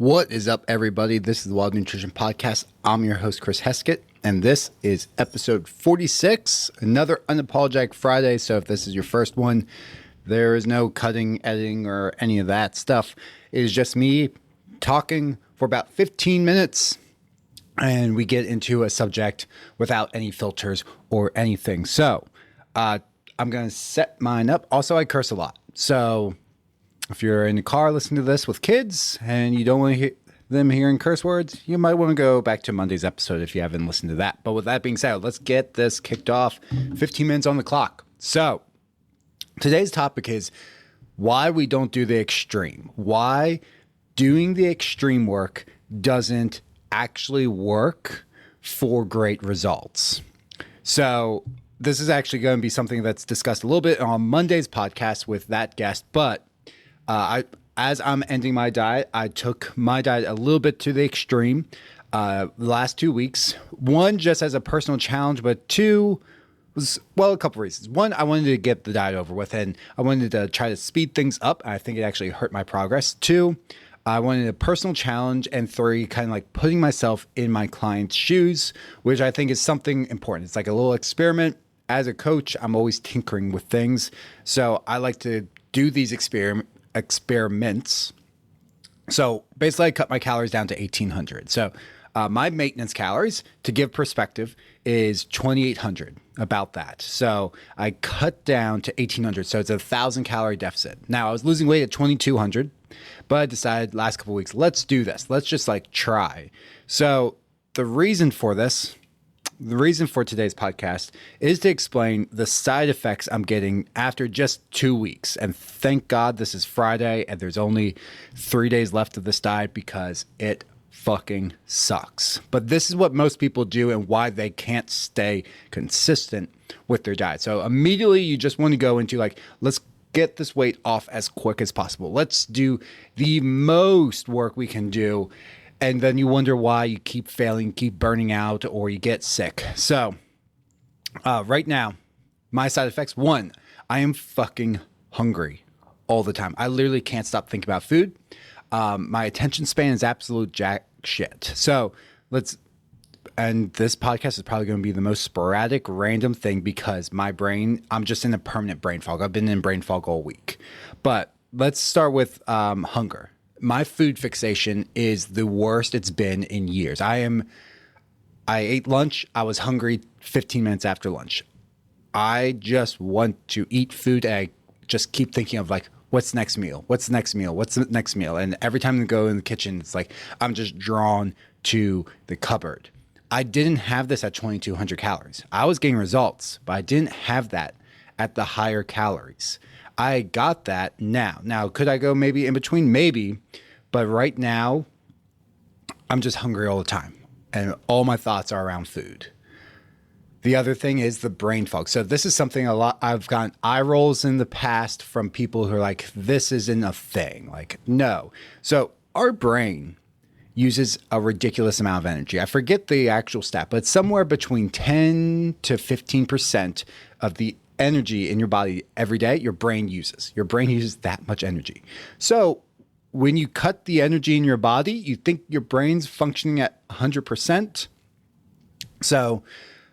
What is up, everybody? This is the Wild Nutrition Podcast. I'm your host, Chris Heskett, and this is episode 46, another Unapologetic Friday. So if this is your first one, there is no cutting, editing, or any of that stuff. It is just me talking for about 15 minutes, and we get into a subject without any filters or anything. So I'm going to set mine up. Also, I curse a lot. So if you're in the car listening to this with kids and you don't want to hear them hearing curse words, you might want to go back to Monday's episode if you haven't listened to that. But with that being said, let's get this kicked off. 15 minutes on the clock. So today's topic is why we don't do the extreme. Why doing the extreme work doesn't actually work for great results. So this is actually going to be something that's discussed a little bit on Monday's podcast with that guest, but as I'm ending my diet, I took my diet a little bit to the extreme the last 2 weeks. One, just as a personal challenge, but two was, well, a couple reasons. One, I wanted to get the diet over with, and I wanted to try to speed things up. I think it actually hurt my progress. Two, I wanted a personal challenge. And three, kind of like putting myself in my client's shoes, which I think is something important. It's like a little experiment. As a coach, I'm always tinkering with things. So I like to do these experiments. So basically I cut my calories down to 1,800. So my maintenance calories, to give perspective, is 2,800, about that. So I cut down to 1,800. So it's a 1,000 calorie deficit. Now I was losing weight at 2,200, but I decided last couple of weeks, let's do this. Let's just like try. So the reason for today's podcast is to explain the side effects I'm getting after just 2 weeks. And thank God this is Friday and there's only 3 days left of this diet because it fucking sucks. But this is what most people do and why they can't stay consistent with their diet. So immediately you just want to go into like, let's get this weight off as quick as possible. Let's do the most work we can do. And then you wonder why you keep failing, keep burning out, or you get sick. So right now, my side effects, one, I am fucking hungry all the time. I literally can't stop thinking about food. My attention span is absolute jack shit. So and this podcast is probably going to be the most sporadic, random thing because my brain, I'm just in a permanent brain fog. I've been in brain fog all week. But let's start with hunger. My food fixation is the worst it's been in years. I ate lunch. I was hungry 15 minutes after lunch. I just want to eat food. And I just keep thinking of like, what's the next meal? What's the next meal? What's the next meal? And every time I go in the kitchen, it's like, I'm just drawn to the cupboard. I didn't have this at 2,200 calories. I was getting results, but I didn't have that at the higher calories. I got that now. Now, could I go maybe in between? Maybe. But right now, I'm just hungry all the time. And all my thoughts are around food. The other thing is the brain fog. So this is something a lot. I've gotten eye rolls in the past from people who are like, this isn't a thing. Like, no. So our brain uses a ridiculous amount of energy. I forget the actual stat, but it's somewhere between 10 to 15% of the energy in your body every day your brain uses. Your brain uses that much energy. So when you cut the energy in your body, you think your brain's functioning at 100%. So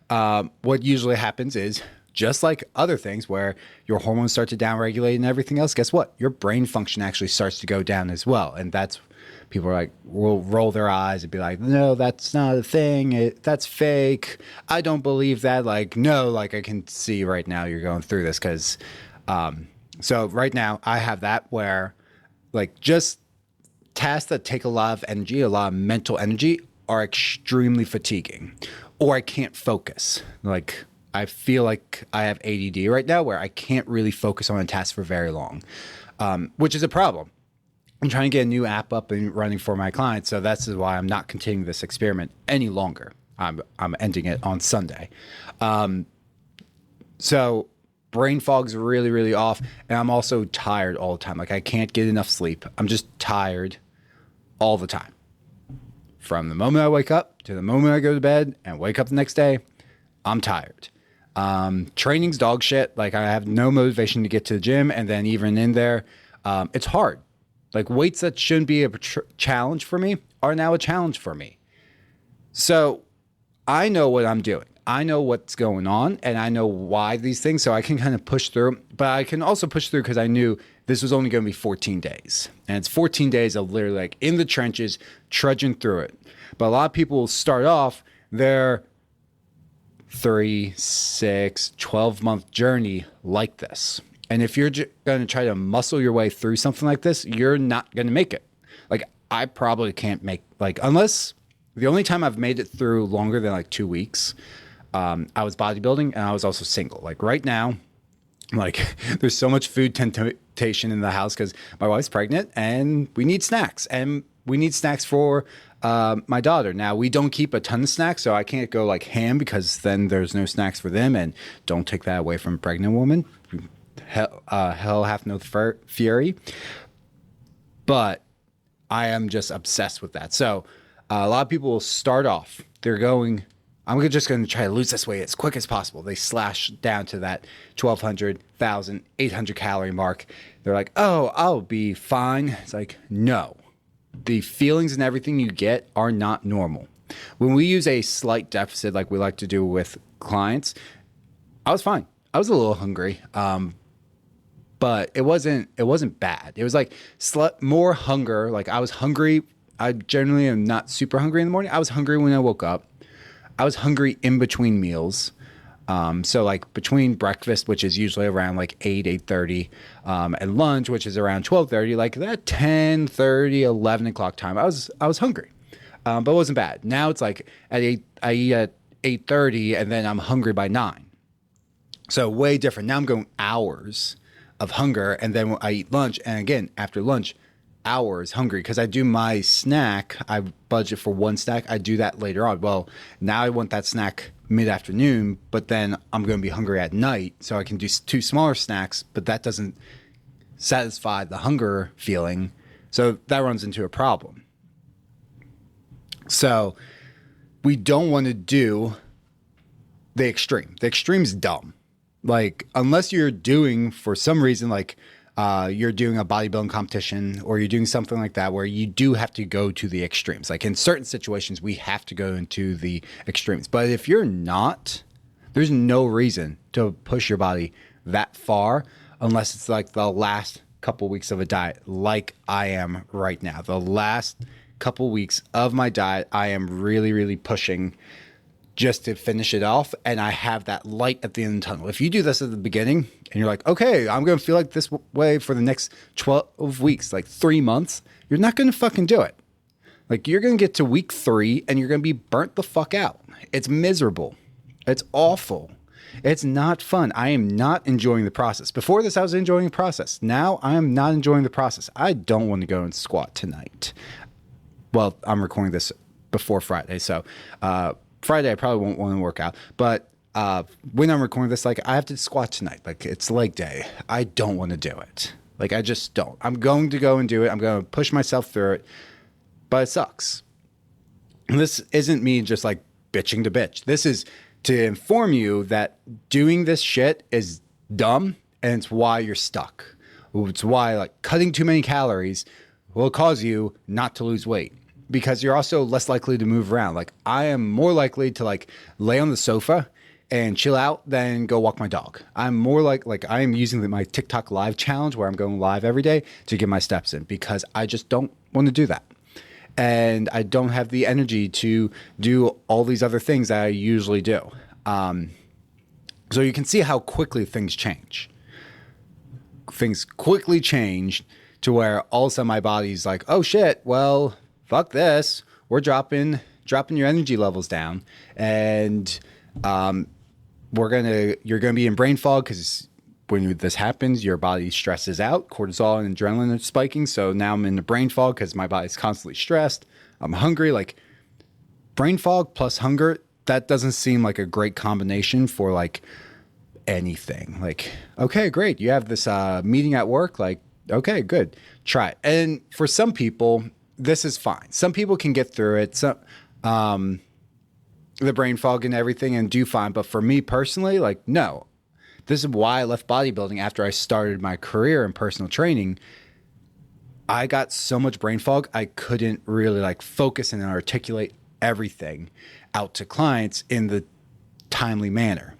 what usually happens is, just like other things where your hormones start to downregulate and everything else, guess what? Your brain function actually starts to go down as well. And that's, people are like, will roll their eyes and be like, no, that's not a thing. That's fake. I don't believe that. Like, no, like I can see right now you're going through this because, so right now I have that where like just tasks that take a lot of energy, a lot of mental energy are extremely fatiguing, or I can't focus. Like I feel like I have ADD right now where I can't really focus on a task for very long, which is a problem. I'm trying to get a new app up and running for my clients. So that's why I'm not continuing this experiment any longer. I'm ending it on Sunday. So brain fog's really, really off. And I'm also tired all the time. Like I can't get enough sleep. I'm just tired all the time. From the moment I wake up to the moment I go to bed and wake up the next day, I'm tired. Training's dog shit. Like I have no motivation to get to the gym. And then even in there, it's hard. Like weights that shouldn't be a challenge for me are now a challenge for me. So I know what I'm doing. I know what's going on and I know why these things. So I can kind of push through, but I can also push through because I knew this was only going to be 14 days. And it's 14 days of literally like in the trenches, trudging through it. But a lot of people will start off their 3, 6, 12-month journey like this. And if you're going to try to muscle your way through something like this, you're not going to make it. Like I probably can't make, like, unless the only time I've made it through longer than like 2 weeks, I was bodybuilding and I was also single. Like right now, like there's so much food temptation in the house because my wife's pregnant and we need snacks for my daughter. Now we don't keep a ton of snacks, so I can't go like ham because then there's no snacks for them, and don't take that away from a pregnant woman. Hell hath no fury. But I am just obsessed with that. So a lot of people will start off, they're going, I'm just going to try to lose this weight as quick as possible. They slash down to that 1,200, 1,000, 800 calorie mark. They're like, oh, I'll be fine. It's like, no. The feelings and everything you get are not normal. When we use a slight deficit like we like to do with clients, I was fine. I was a little hungry, but it wasn't bad. It was like more hunger. Like I was hungry. I generally am not super hungry in the morning. I was hungry when I woke up. I was hungry in between meals. So like between breakfast, which is usually around like 8:30, and lunch, which is around 12:30, like that 10:30, 11 o'clock time, I was hungry, but it wasn't bad. Now it's like I eat at 8:30 and then I'm hungry by 9. So way different. Now I'm going hours of hunger and then I eat lunch. And again, after lunch, hours hungry because I do my snack. I budget for one snack. I do that later on. Well, now I want that snack mid-afternoon, but then I'm going to be hungry at night. So I can do 2 smaller snacks, but that doesn't satisfy the hunger feeling. So that runs into a problem. So we don't want to do the extreme. The extreme's dumb. Like, unless you're doing, for some reason, like you're doing a bodybuilding competition or you're doing something like that where you do have to go to the extremes. Like in certain situations, we have to go into the extremes. But if you're not, there's no reason to push your body that far unless it's like the last couple weeks of a diet like I am right now. The last couple weeks of my diet, I am really, really pushing just to finish it off. And I have that light at the end of the tunnel. If you do this at the beginning and you're like, okay, I'm going to feel like this way for the next 12 weeks, like 3 months, you're not going to fucking do it. Like you're going to get to week 3 and you're going to be burnt the fuck out. It's miserable. It's awful. It's not fun. I am not enjoying the process. Before this, I was enjoying the process. Now I am not enjoying the process. I don't want to go and squat tonight. Well, I'm recording this before Friday. So, Friday, I probably won't want to work out, but when I'm recording this, like I have to squat tonight. Like it's leg day. I don't want to do it. Like I just don't. I'm going to go and do it. I'm going to push myself through it, but it sucks. And this isn't me just like bitching to bitch. This is to inform you that doing this shit is dumb and it's why you're stuck. It's why like cutting too many calories will cause you not to lose weight. Because you're also less likely to move around. Like I am more likely to like lay on the sofa and chill out than go walk my dog. I'm more like I am using my TikTok live challenge where I'm going live every day to get my steps in because I just don't want to do that. And I don't have the energy to do all these other things that I usually do. So you can see how quickly things change. Things quickly change to where all of a sudden my body's like, oh shit, well, fuck this. We're dropping your energy levels down, and you're gonna be in brain fog because when this happens, your body stresses out. Cortisol and adrenaline are spiking. So now I'm in the brain fog because my body's constantly stressed. I'm hungry. Like brain fog plus hunger, that doesn't seem like a great combination for like anything. Like, okay, great. You have this meeting at work. Like, okay, good. Try it. And for some people, this is fine. Some people can get through it. So, the brain fog and everything and do fine. But for me personally, like, no, this is why I left bodybuilding after I started my career in personal training. I got so much brain fog, I couldn't really like focus and articulate everything out to clients in the timely manner.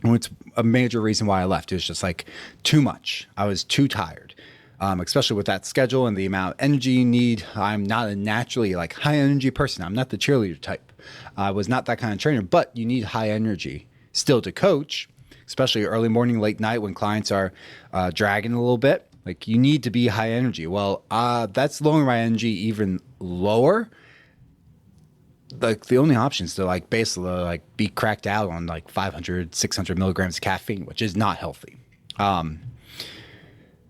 And it's a major reason why I left. It was just like too much. I was too tired, especially with that schedule and the amount of energy you need. I'm not a naturally like high energy person. I'm not the cheerleader type. I was not that kind of trainer, but you need high energy still to coach, especially early morning, late night when clients are dragging a little bit. Like you need to be high energy. Well, that's lowering my energy even lower. Like the only option is to like basically like be cracked out on like 500, 600 milligrams of caffeine, which is not healthy.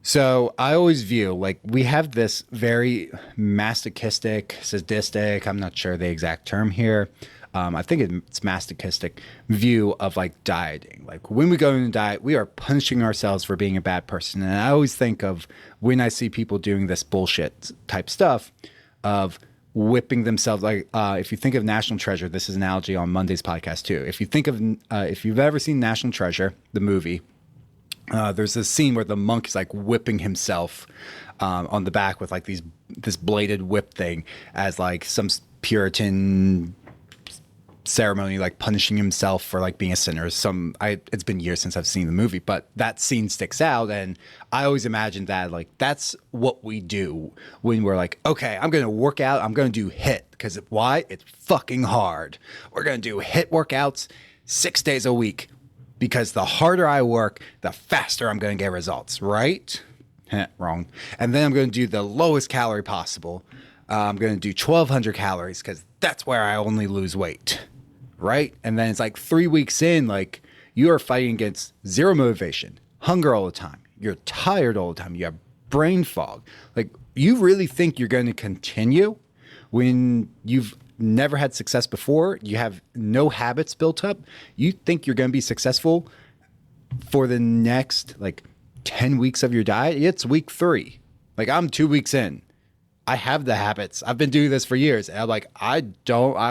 So I always view like we have this very masochistic, sadistic, I'm not sure the exact term here. I think it's masochistic view of like dieting. Like when we go into diet, we are punishing ourselves for being a bad person. And I always think of when I see people doing this bullshit type stuff of whipping themselves. Like if you think of National Treasure, this is an analogy on Monday's podcast too. If you think of, if you've ever seen National Treasure, the movie, there's this scene where the monk is like whipping himself on the back with like this bladed whip thing as like some Puritan ceremony, like punishing himself for like being a sinner. It's been years since I've seen the movie, but that scene sticks out, and I always imagine that like that's what we do when we're like, okay, I'm gonna work out, I'm gonna do HIIT because why? It's fucking hard. We're gonna do HIIT workouts 6 days a week because the harder I work, the faster I'm gonna get results, right? Wrong. And then I'm gonna do the lowest calorie possible. I'm gonna do 1,200 calories because that's where I only lose weight. Right? And then it's like 3 weeks in, like you are fighting against zero motivation, hunger all the time. You're tired all the time. You have brain fog. Like you really think you're going to continue when you've never had success before? You have no habits built up. You think you're going to be successful for the next like 10 weeks of your diet? It's week 3. Like I'm 2 weeks in. I have the habits. I've been doing this for years. And I'm like, I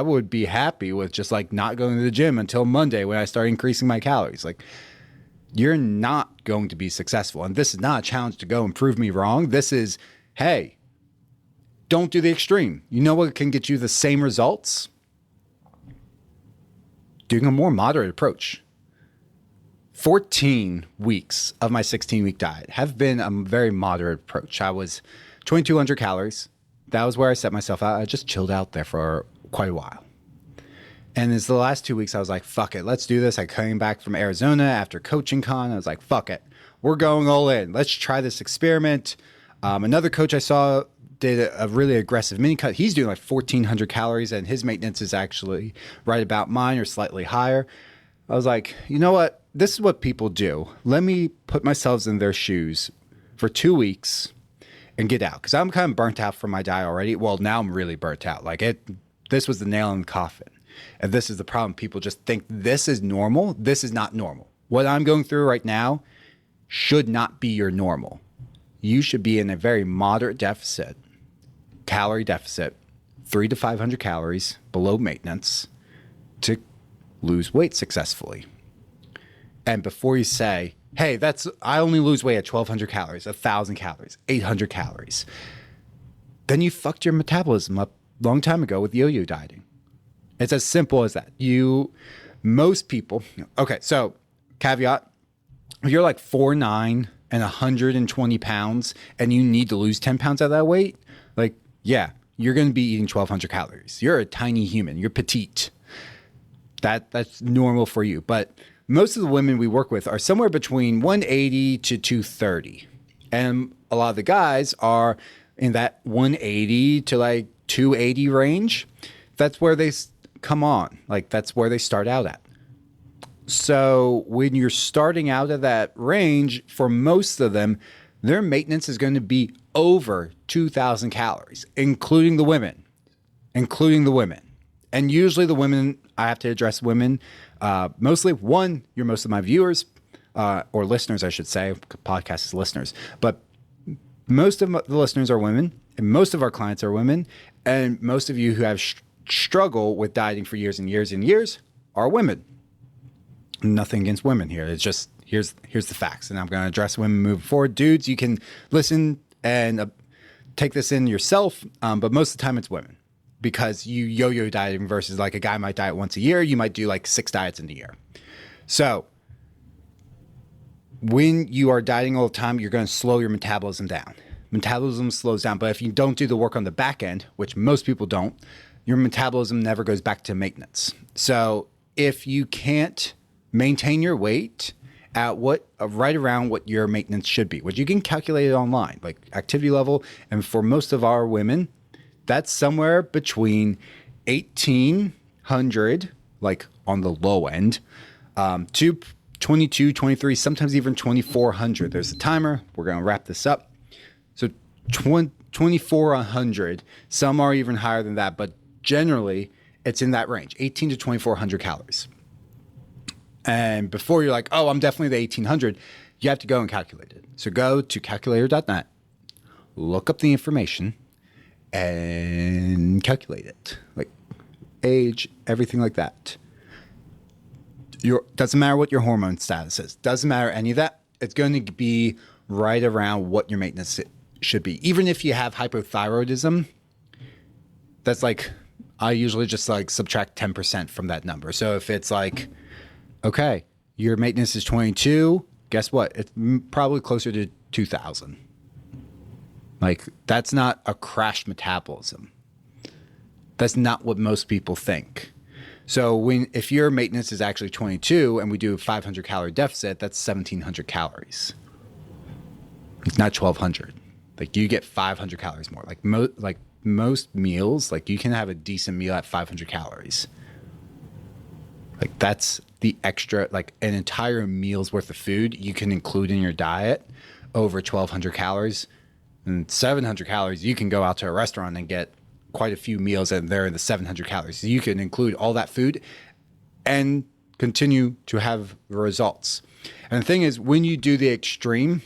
would be happy with just like not going to the gym until Monday when I start increasing my calories. Like you're not going to be successful. And this is not a challenge to go and prove me wrong. This is, hey, don't do the extreme. You know what can get you the same results? Doing a more moderate approach. 14 weeks of my 16-week diet have been a very moderate approach. I was 2,200 calories. That was where I set myself out. I just chilled out there for quite a while. And it's the last 2 weeks I was like, fuck it, let's do this. I came back from Arizona after coaching con. I was like, fuck it. We're going all in. Let's try this experiment. Another coach I saw did a really aggressive mini cut. He's doing like 1,400 calories and his maintenance is actually right about mine or slightly higher. I was like, you know what? This is what people do. Let me put myself in their shoes for 2 weeks and get out. Because I'm kind of burnt out from my diet already. Well, now I'm really burnt out. Like this was the nail in the coffin. And this is the problem. People just think this is normal. This is not normal. What I'm going through right now should not be your normal. You should be in a very moderate deficit, calorie deficit, 300 to 500 calories below maintenance to lose weight successfully. And before you say, hey, I only lose weight at 1,200 calories, 1,000 calories, 800 calories. Then you fucked your metabolism up a long time ago with yo-yo dieting. It's as simple as that. Most people, okay, so caveat, if you're like 4'9" and 120 pounds and you need to lose 10 pounds out of that weight, like, yeah, you're going to be eating 1,200 calories. You're a tiny human. You're petite. That's normal for you. But most of the women we work with are somewhere between 180 to 230. And a lot of the guys are in that 180 to like 280 range. That's where they come on. Like that's where they start out at. So when you're starting out at that range, for most of them, their maintenance is going to be over 2,000 calories, including the women. And usually the women, I have to address women. Mostly, you're most of my viewers, or listeners, I should say. Podcast is listeners. But most of the listeners are women, and most of our clients are women. And most of you who have struggled with dieting for years and years and years are women. Nothing against women here. It's just, here's the facts. And I'm going to address women moving forward. Dudes, you can listen and take this in yourself, but most of the time it's women because you yo-yo dieting versus like a guy might diet once a year. You might do like 6 diets in a year. So when you are dieting all the time, you're going to slow your metabolism down. Metabolism slows down, but if you don't do the work on the back end, which most people don't, your metabolism never goes back to maintenance. So if you can't maintain your weight at right around what your maintenance should be, which you can calculate it online, like activity level, and for most of our women, that's somewhere between 1,800, like on the low end, to 22, 23, sometimes even 2,400. There's a timer. We're going to wrap this up. So 2,400, some are even higher than that, but generally it's in that range, 18 to 2,400 calories. And before you're like, oh, I'm definitely the 1,800, you have to go and calculate it. So go to calculator.net, look up the information, and calculate it. Like age, everything like that. Doesn't matter what your hormone status is. Doesn't matter any of that. It's going to be right around what your maintenance should be. Even if you have hypothyroidism, that's like, I usually just like subtract 10% from that number. So if it's like, okay, your maintenance is 22, guess what? It's probably closer to 2,000. Like, that's not a crash metabolism. That's not what most people think. So if your maintenance is actually 22 and we do a 500 calorie deficit, that's 1,700 calories. It's not 1,200. Like you get 500 calories more. Like most meals, like you can have a decent meal at 500 calories. Like that's the extra, like an entire meal's worth of food you can include in your diet over 1,200 calories. And 700 calories, you can go out to a restaurant and get quite a few meals and they're in the 700 calories. So you can include all that food and continue to have results. And the thing is, when you do the extreme,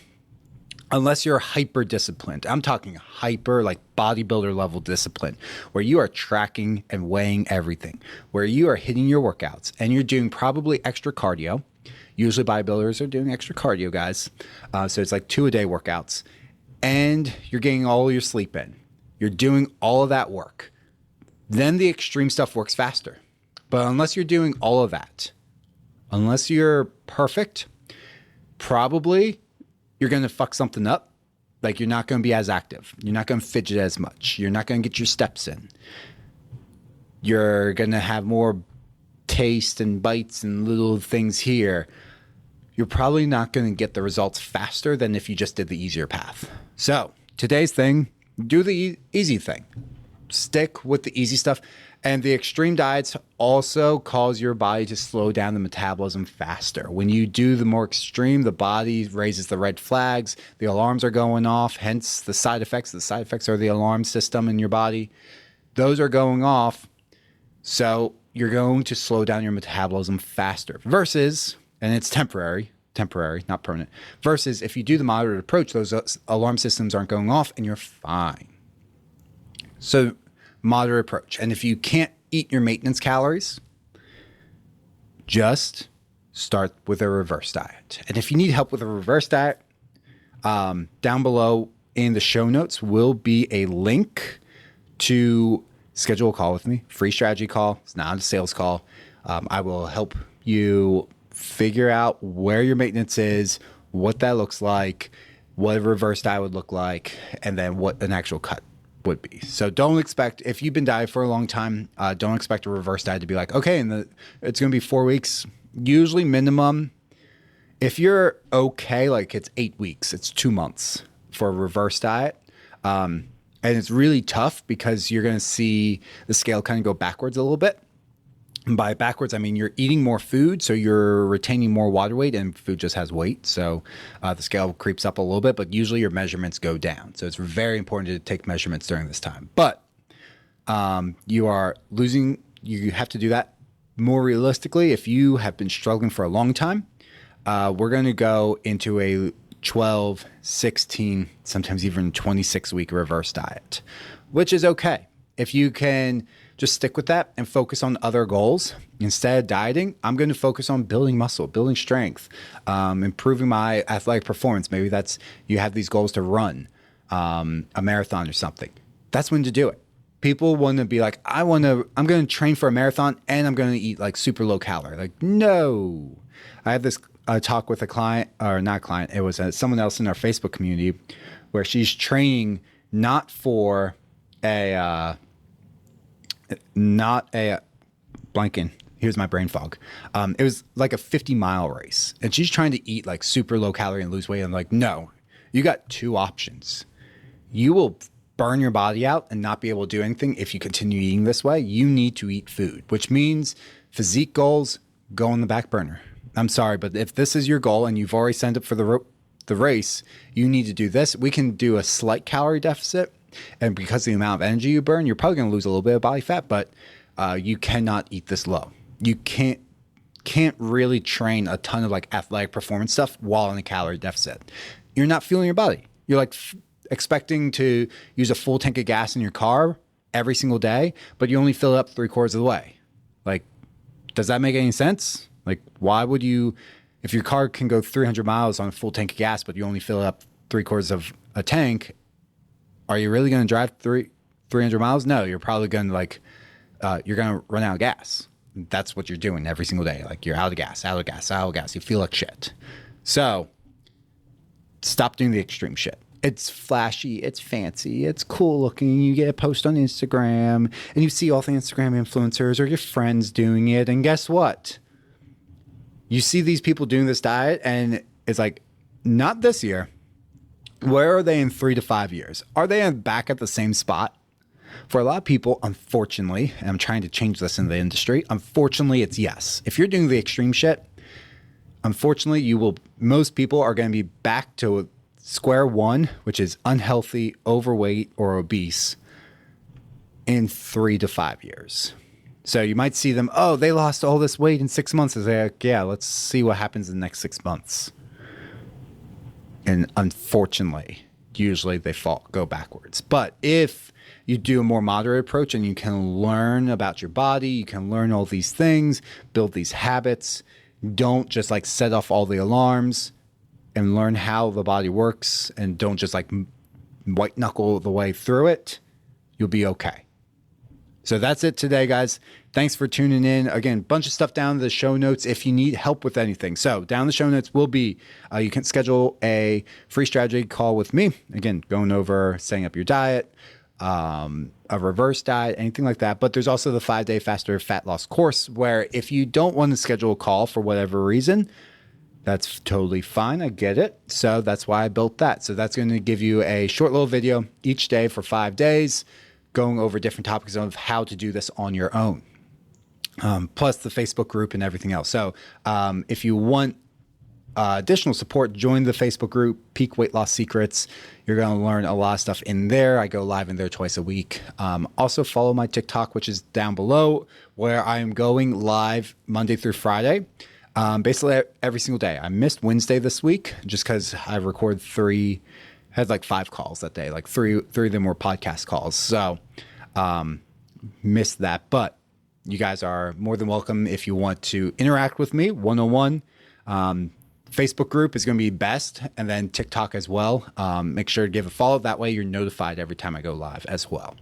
unless you're hyper disciplined, I'm talking hyper, like bodybuilder level discipline, where you are tracking and weighing everything, where you are hitting your workouts and you're doing probably extra cardio. Usually bodybuilders are doing extra cardio, guys. So it's like 2-a-day workouts and you're getting all your sleep in. You're doing all of that work. Then the extreme stuff works faster. But unless you're doing all of that, unless you're perfect, probably you're going to fuck something up. Like you're not going to be as active. You're not going to fidget as much. You're not going to get your steps in. You're going to have more taste and bites and little things here. You're probably not going to get the results faster than if you just did the easier path. So today's thing, do the easy thing. Stick with the easy stuff. And the extreme diets also cause your body to slow down the metabolism faster. When you do the more extreme, the body raises the red flags. The alarms are going off, hence the side effects. The side effects are the alarm system in your body. Those are going off. So you're going to slow down your metabolism faster versus, and it's temporary, not permanent, versus if you do the moderate approach, those alarm systems aren't going off and you're fine. So moderate approach. And if you can't eat your maintenance calories, just start with a reverse diet. And if you need help with a reverse diet, down below in the show notes will be a link to schedule a call with me, free strategy call. It's not a sales call. I will help you figure out where your maintenance is, what that looks like, what a reverse diet would look like, and then what an actual cut would be. So don't expect, if you've been dieting for a long time, don't expect a reverse diet to be like, okay, and it's going to be 4 weeks, usually minimum. If you're okay, like it's 8 weeks, it's 2 months for a reverse diet. And it's really tough because you're going to see the scale kind of go backwards a little bit. And by backwards, I mean you're eating more food, so you're retaining more water weight, and food just has weight. So the scale creeps up a little bit, but usually your measurements go down. So it's very important to take measurements during this time. But you are losing, you have to do that more realistically. If you have been struggling for a long time, we're going to go into a 12, 16, sometimes even 26-week reverse diet, which is okay. If you can just stick with that and focus on other goals. Instead of dieting, I'm going to focus on building muscle, building strength, improving my athletic performance. Maybe that's, you have these goals to run. a marathon or something. That's when to do it. People want to be like, I'm going to train for a marathon and I'm going to eat like super low calorie. Like, no. I had this talk with a client, or not client, it was someone else in our Facebook community where she's training not for blanking. Here's my brain fog. It was like a 50-mile race and she's trying to eat like super low calorie and lose weight. I'm like, no, you got two options. You will burn your body out and not be able to do anything if you continue eating this way. You need to eat food, which means physique goals go on the back burner. I'm sorry, but if this is your goal and you've already signed up for the race, you need to do this. We can do a slight calorie deficit, and because of the amount of energy you burn, you're probably going to lose a little bit of body fat, but you cannot eat this low. You can't really train a ton of like athletic performance stuff while in a calorie deficit. You're not feeling your body. You're like expecting to use a full tank of gas in your car every single day, but you only fill it up 3/4 of the way. Like, does that make any sense? Like, why would you, if your car can go 300 miles on a full tank of gas, but you only fill it up 3/4 of a tank, are you really going to drive 300 miles? No, you're probably going to like, you're going to run out of gas. That's what you're doing every single day. Like, you're out of gas. You feel like shit. So stop doing the extreme shit. It's flashy, it's fancy, it's cool looking. You get a post on Instagram and you see all the Instagram influencers or your friends doing it. And guess what? You see these people doing this diet and it's like, not this year. Where are they in 3 to 5 years? Are they back at the same spot? For a lot of people, unfortunately, and I'm trying to change this in the industry, unfortunately, it's yes. If you're doing the extreme shit, unfortunately, most people are going to be back to square one, which is unhealthy, overweight, or obese in 3 to 5 years. So you might see them, oh, they lost all this weight in 6 months. It's like, yeah, let's see what happens in the next 6 months. And unfortunately, usually they go backwards. But if you do a more moderate approach and you can learn about your body, you can learn all these things, build these habits, don't just like set off all the alarms and learn how the body works and don't just like white knuckle the way through it, you'll be okay. So that's it today, guys. Thanks for tuning in. Again, bunch of stuff down in the show notes if you need help with anything. So down in the show notes will be, you can schedule a free strategy call with me. Again, going over setting up your diet, a reverse diet, anything like that. But there's also the 5-day faster fat loss course where if you don't want to schedule a call for whatever reason, that's totally fine. I get it. So that's why I built that. So that's going to give you a short little video each day for 5 days, going over different topics of how to do this on your own, plus the Facebook group and everything else. So if you want additional support, join the Facebook group, Peak Weight Loss Secrets. You're going to learn a lot of stuff in there. I go live in there twice a week. Also follow my TikTok, which is down below, where I am going live Monday through Friday. Basically every single day. I missed Wednesday this week just because I recorded had like 5 calls that day, like three of them were podcast calls. So missed that. But you guys are more than welcome if you want to interact with me one-on-one. Facebook group is going to be best, and then TikTok as well. Make sure to give a follow. That way you're notified every time I go live as well.